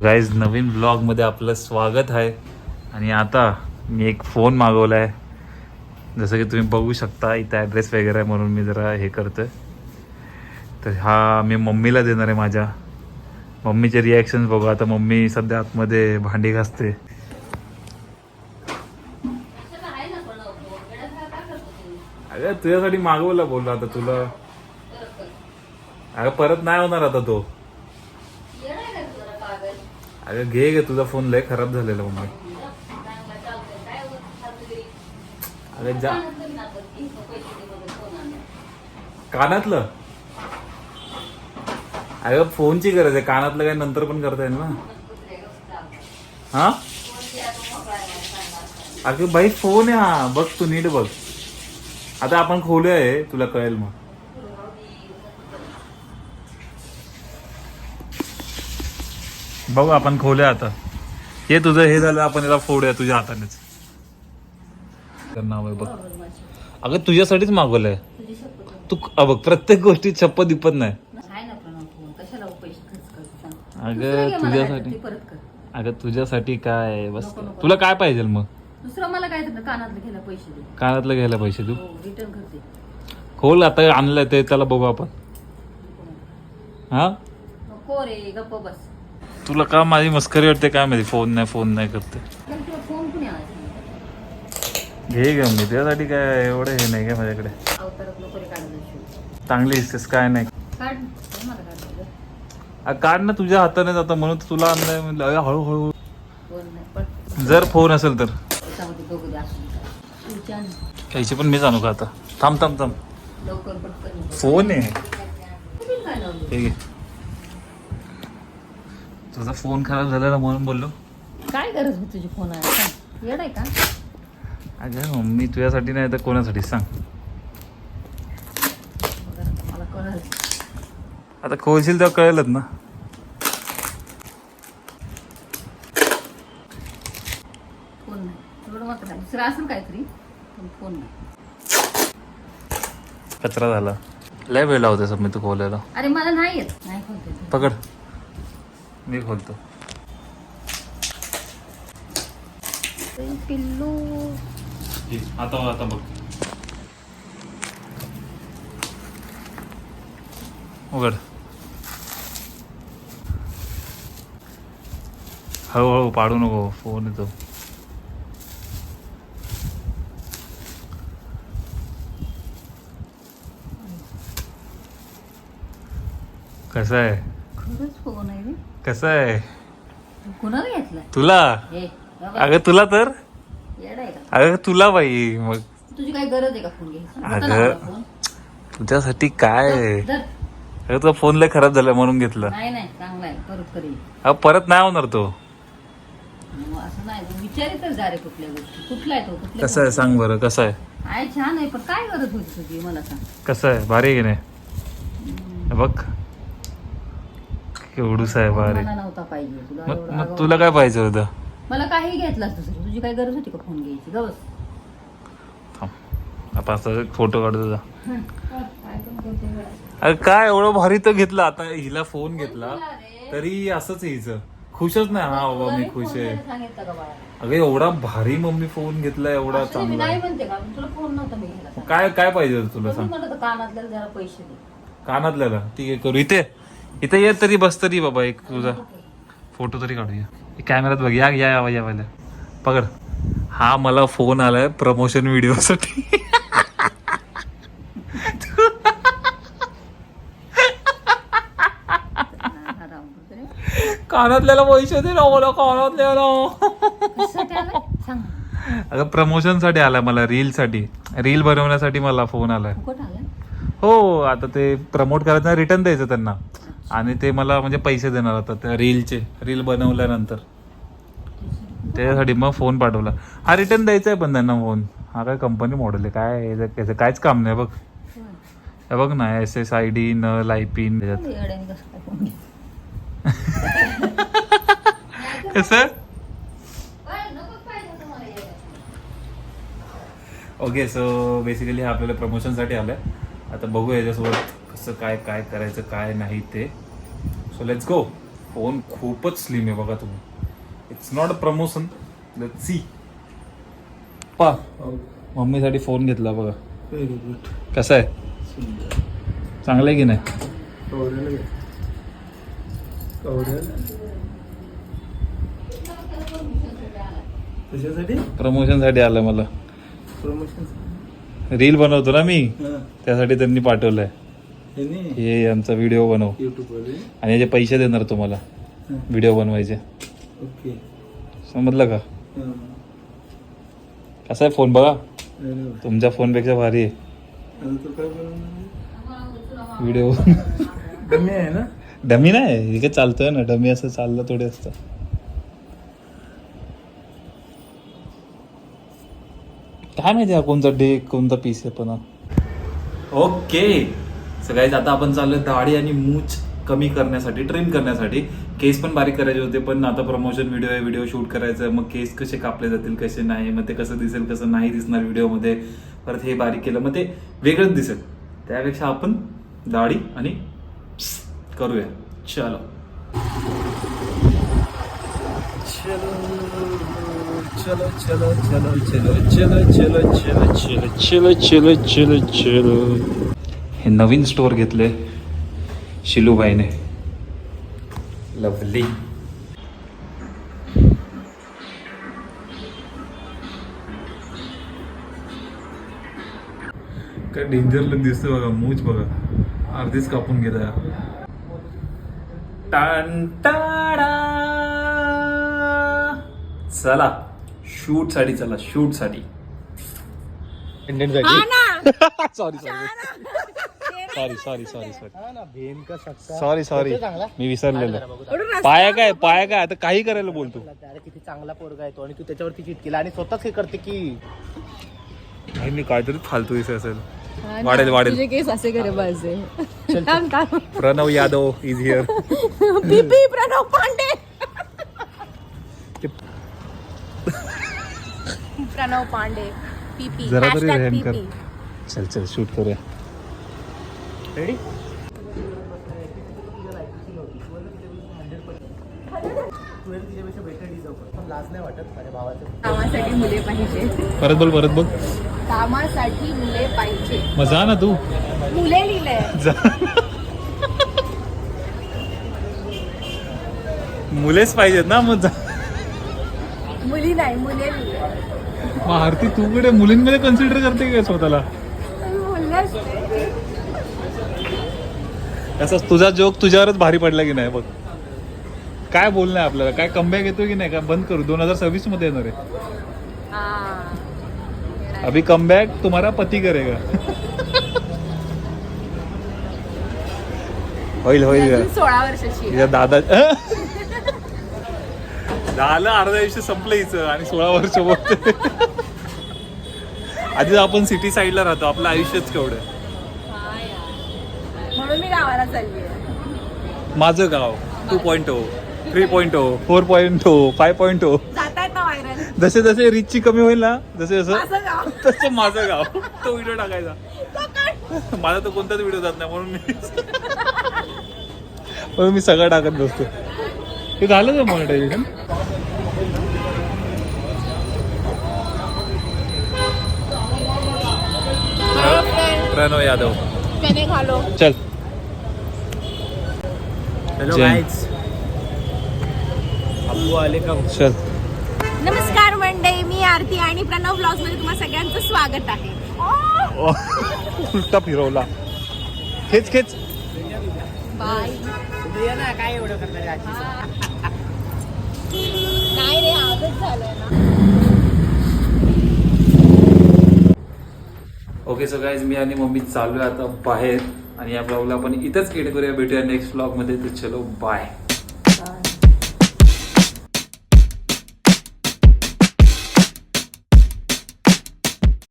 Guys नवीन ब्लॉगमध्ये आपलं स्वागत आहे. आणि आता मी एक फोन मागवला आहे. जसं की तुम्ही बघू शकता इथं ॲड्रेस वगैरे आहे, म्हणून मी जरा हे करतो. तर हा मी मम्मीला देणार आहे. माझ्या मम्मीचे रिॲक्शन्स बघू. आता मम्मी सध्या आतमध्ये भांडी घासते. अगं तुझ्यासाठी मागवला बोललो आता तुला. अगं परत नाही होणार आता तो. अगं घे गे, तुझा फोन लय खराब झालेला मम्मी. अगं जा. कानातलं. अगं फोनची गरज आहे, कानातलं काय नंतर पण करता येईल ना. हा अगं बाई फोन आहे हा, बघ तू नीट बघ. आता आपण खोलूया आहे, तुला कळेल मग. बघू आपण खोलूया आता. हे तुझं हे झालं, आपण याला फोडूया तुझ्या हातानेच. नाव आहे बघ. अगं तुझ्यासाठीच मागवलंय. तू बघ प्रत्येक गोष्टी छप्प दिपत नाही. अगं तुझ्यासाठी. अगं तुझ्यासाठी काय बस. तुला काय पाहिजे मग? दुसरं मला काय कानातलं घ्यायला पैसे दे. कानातलं घ्यायला पैसे तू रिटर्न करते. खोल आता आणलंय ते, त्याला बघू आपण. हा नको रे, गप्प बस. तुला का माझी मस्करी वाटते काय माहिती. फोन नाही करते. पण तुला फोन कुणी आला? घे ग मी त्यासाठी काय एवढं हे नाही का माझ्याकडे. अवतारात नको रे काढायला. चांगली दिसतेस काय नाही. काढ मला काढायचं. काढ ना तुझ्या हाताने जाता म्हणून तुला आणलंय म्हणलं. अगं हळूहळू. फोन नाही पण जर फोन असेल तर त्याच्यामध्ये बघू दे असं. विचार यायची पण मीच आणू का आता. थांब लवकर पटकन. फोन आहे तुम्ही काय लावलं? हे घे. तुझा फोन खराब झालेला म्हणून बोललो. काय गरज होती तुझी फोन आहे? येड आहे का? अगं मम्मी तुझ्यासाठी नाही तर कोणासाठी सांग. मला कळलं. आता खोलशील तेव्हा कळेलच ना. फोन नाही एवढं मात्र आहे. दुसरं असेल काहीतरी पण फोन नाही. कचरा झाला. लय वेळ लावते सब मी तू खोलायला. अरे मला नाही येत. नाही खोलते. पकड मी खोलतो. पिल्लू आता बघ. उघड. हळूहळू पाडू नको, फोन येतो. कसं आहे? खरंच फोन आहे रे. कसं आहे? कुणाला घेतलाय? तुला. हे अगं तुला तर. येड आहे का? अगं तुला बाई मग. तुझी काय गरज आहे का फोन घ्यायची? होता ना अगं मला फोन. तुझ्यासाठी काय. धर. अगं तुझा फोन लय खराब झाला म्हणून घेतला. नाही चांगला आहे, परत करेल. अगं परत नाही होणार तो. मग असं नाही विचारे तर जा रे कुठल्या गोष्टी. कुठला आहे तो? कुठल्या कसं आहे सांग बरं. कसं आहे? आहे छान आहे पण काय गरज होती तुझी मला सांग. कसं आहे? भारी आहे की नाही? हे बघ केवढूस आहे भारी. मला नव्हता पाहिजे. तुला एवढं मग आगाऊ- तुला काय पाहिजे होतं? मला काही घेतलास दुसरी. तुझी काय गरज होती का फोन घ्यायची? गवस. थांब आपण असं फोटो काढू तुझा. काय पण करते वेळा. अगं काय एवढं भारी तर घेतला. आता हिला फोन घेतला तरी असंच हिचं. खुशच नाही. हा बाबा मी खुश आहे. सांगितलं का बाळा? अगं एवढा भारी मम्मी फोन घेतला, एवढा असं मी चांगला. नाही म्हणते का तुला फोन नव्हता मी घ्यायला. काय काय पाहिजे होतं तुला सांग. म्हणत होतं कानातल्याला जरा पैसे दे. कानातल्याला ठीक आहे करू. इथे ये तरी बस तरी बाबा. एक तुझा फोटो तरी काढूया. कॅमेऱ्यात बघ. या वाल्या पकड. हा मला फोन आलाय प्रमोशन व्हिडिओसाठी. कानातल्याला पैसे दे ना मला. कानातल्याला कशासाठी आलाय? सांग. अगं प्रमोशन साठी आलाय मला. रील बनवण्यासाठी मला फोन आलाय. फुकट आलाय? हो आता ते प्रमोट करायचं, रिटर्न द्यायचं त्यांना. आणि ते मला म्हणजे पैसे देणार होता त्या रील बनवल्यानंतर. त्याच्यासाठी मग फोन पाठवला. हा रिटर्न द्यायचा आहे पण त्यांना फोन. हा काय कंपनी मॉडेल आहे काय याचं काहीच काम नाही. बघ हे बघ ना SSID न लायपिन त्याच्यात. येड्याने कसं काय फोन घ्यायचा? कसं. ओके सो बेसिकली हा आपल्याला प्रमोशनसाठी आलाय. आता बघू याच्यासोबत कसं काय करायचं काय नाही ते. So let's go. फोन खूपच स्लिम आहे बघा तुम्ही. It's not a promotion. Let's see. पा मम्मीसाठी फोन घेतला बघा. Very good. कसा आहे? चांगला आहे की नाही? कशासाठी? प्रमोशनसाठी आलं मला. प्रमोशन रील बनवतो ना मी, त्यासाठी त्यांनी पाठवलंय. हे आमचा व्हिडिओ बनव युट्यूब वर. आणि याचे पैसे देणार तुम्हाला व्हिडिओ बनवायचे. ओके. समजलं का? कसा आहे फोन बघा. तुमच्या फोनपेक्षा भारी आहे. व्हिडिओ कमी आहे ना? डमी नाही हे काय चालतंय ना. डमी असं चाललं थोडे असतं. काय माहिती हा कोणता डे कोणता पीस आहे पण. ओके सगळ्याच आता आपण चाललोय दाढी आणि मूछ कमी करण्यासाठी, ट्रिम करण्यासाठी. केस पण बारीक करायचे होते पण आता प्रमोशन व्हिडिओ आहे, व्हिडिओ शूट करायचं. मग केस कसे कापले जातील कसे नाही, मग ते कसं दिसेल कसं नाही दिसणार व्हिडिओमध्ये. परत हे बारीक केलं मग ते वेगळंच दिसेल. त्यापेक्षा आपण दाढी आणि करूया. चलो चलो चलो चलो चलो चलो चलो चलो चलो चलो चलो चलो. हे नवीन स्टोअर घेतले शिलूबाईने. लवली. काय डेंजर लुक दिसतोय बघा. मूछ बघा अर्धीच कापून गेला. चला शूट साठी, चला शूट साठी. सॉरी सॉरी मी विसरलेलं. पाया काय आता काही करायला बोलतो. अरे किती चांगला पोरगा आहे तो आणि तू त्याच्यावरती चिट केला आणि स्वतःच हे करते की. मी काहीतरी फालतू विषय असेल. वाढेल तुझे केस असे करे पाहिजे. Pranav Yadav is here. PP Pranav Pande. Pranab Pande पीपी. जरा तरी रहम कर. चल शूट करूया. रेडी? लाज नाही वाटत माझ्या भावाचं. कामासाठी मुले पाहिजे. परत बोल. कामासाठी मुले पाहिजे. मग जा ना तू. मुले लिहिलंय. जा. मुलेच पाहिजेत ना मग जा. मुली नाही मुले लिहिलंय. मग आरती तू कडे मुलींमध्ये कन्सिडर करते का स्वतःला? असं तुझा जोक तुझ्यावरच भारी पडला की नाही बघ. काय बोलणं आपल्याला. काय कमबॅक येतोय की नाही का? बंद करू. 2026 मध्ये येणार आहे. अभी कमबॅक तुम्हारा पती करेगा. होईल 16 वर्षाची. या दादा झालं अर्ध्या आयुष्य संपलं हिचं आणि 16 वर्ष बोलते. आधी आपण सिटी साईडला राहतो. आपलं आयुष्यच केवढं. म्हणून मी गावाला चालली. माझं गाव 2.0 3.0 4.0 5.0. जातायत ना व्हायरल. जसे जसे रिचची कमी होईल ना जसं माझं गाव. तसं माझं गाव तो व्हिडिओ टाकायचा. माझा तर कोणताच व्हिडिओ जात नाही म्हणून मी सगळं टाकत बसतो. हे झालं का मॉनिटायझेशन? प्रणव यादव त्याने घालो. चल. हॅलो जय. गाईज. अप्पू आले का? चल. नमस्कार मंडळी, मी आरती आणि प्रणव ब्लॉग्स मध्ये तुम्हा सगळ्यांचं स्वागत आहे. उलटा फिरवला. खेच बाय. ना काय एवढं करणार आजी? नाही रे आजच झालंय ना. ओके सो गाईज मी आणि मम्मी चालू आहे आता बाहेर आणि या ब्लॉगला आपण इथंच एड करूया. भेटूया नेक्स्ट ब्लॉग मध्ये. तर चलो बाय.